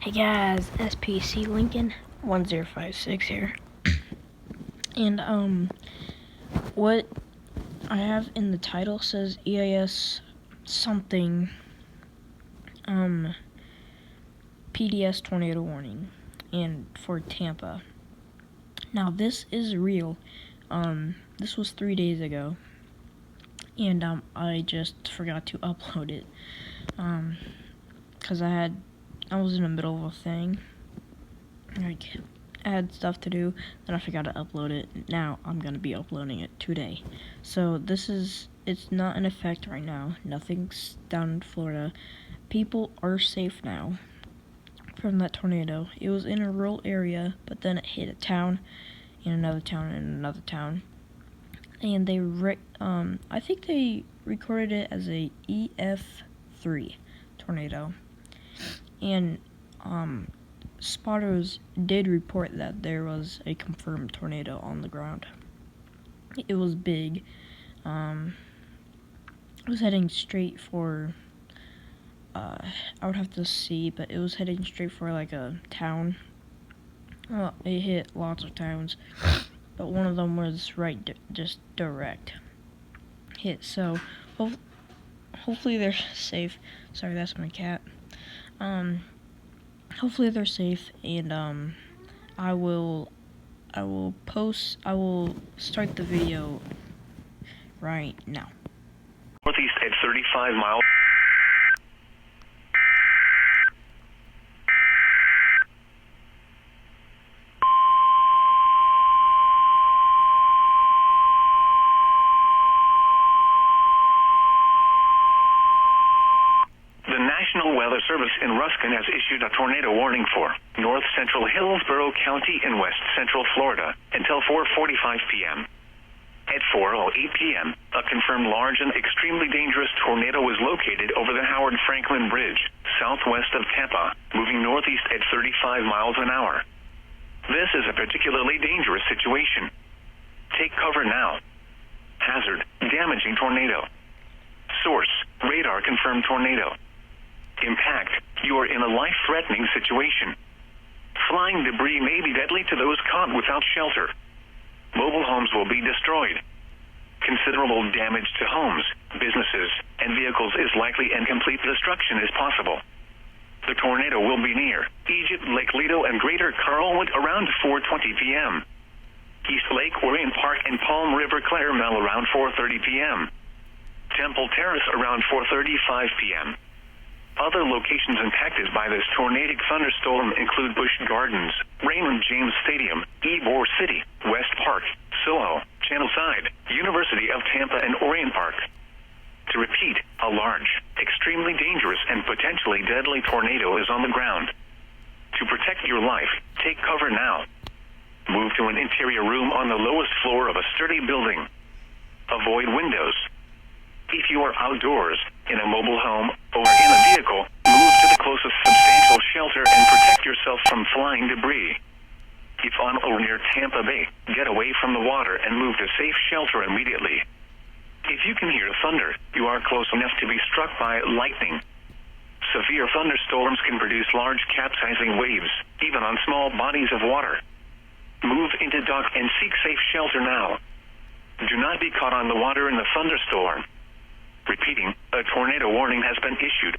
Hey guys, SPC Lincoln 1056 here. And what I have in the title says EAS something PDS tornado warning and for Tampa. Now this is real. This was 3 days ago. And I just forgot to upload it. Cause I was in the middle of a thing. Like, I had stuff to do, then I forgot to upload it. Now I'm gonna be uploading it today. So it's not in effect right now. Nothing's down in Florida. People are safe now from that tornado. It was in a rural area, but then it hit a town, and another town, and another town. And I think they recorded it as a EF3 tornado. And spotters did report that there was a confirmed tornado on the ground. It was big. It was heading straight for, I would have to see, but it was heading straight for like a town. Well, it hit lots of towns, but one of them was just direct hit. So hopefully they're safe. Sorry, that's my cat. Hopefully they're safe, and I will start the video right now. Northeast at 35 miles. The National Weather Service in Ruskin has issued a tornado warning for north central Hillsborough County in west central Florida until 4:45 p.m. At 4:08 p.m., a confirmed large and extremely dangerous tornado was located over the Howard Franklin Bridge, southwest of Tampa, moving northeast at 35 miles an hour. This is a particularly dangerous situation. Take cover now. Hazard, damaging tornado. Source, radar confirmed tornado. Impact, you are in a life-threatening situation. Flying debris may be deadly to those caught without shelter. Mobile homes will be destroyed. Considerable damage to homes, businesses, and vehicles is likely, and complete destruction is possible. The tornado will be near Egypt, Lake Lido, and Greater Carlwood around 4:20 p.m. East Lake, Orient Park, and Palm River Claremelle around 4:30 p.m. Temple Terrace around 4:35 p.m. Other locations impacted by this tornadic thunderstorm include Busch Gardens, Raymond James Stadium, Ybor City, West Park, Soho, Channelside, University of Tampa, and Orient Park. To repeat, a large, extremely dangerous, and potentially deadly tornado is on the ground. To protect your life, take cover now. Move to an interior room on the lowest floor of a sturdy building. Avoid windows. If you are outdoors, in a mobile home, or in a vehicle, move to the closest substantial shelter and protect yourself from flying debris. If on or near Tampa Bay, get away from the water and move to safe shelter immediately. If you can hear thunder, you are close enough to be struck by lightning. Severe thunderstorms can produce large capsizing waves, even on small bodies of water. Move into dock and seek safe shelter now. Do not be caught on the water in the thunderstorm. Repeating, a tornado warning has been issued.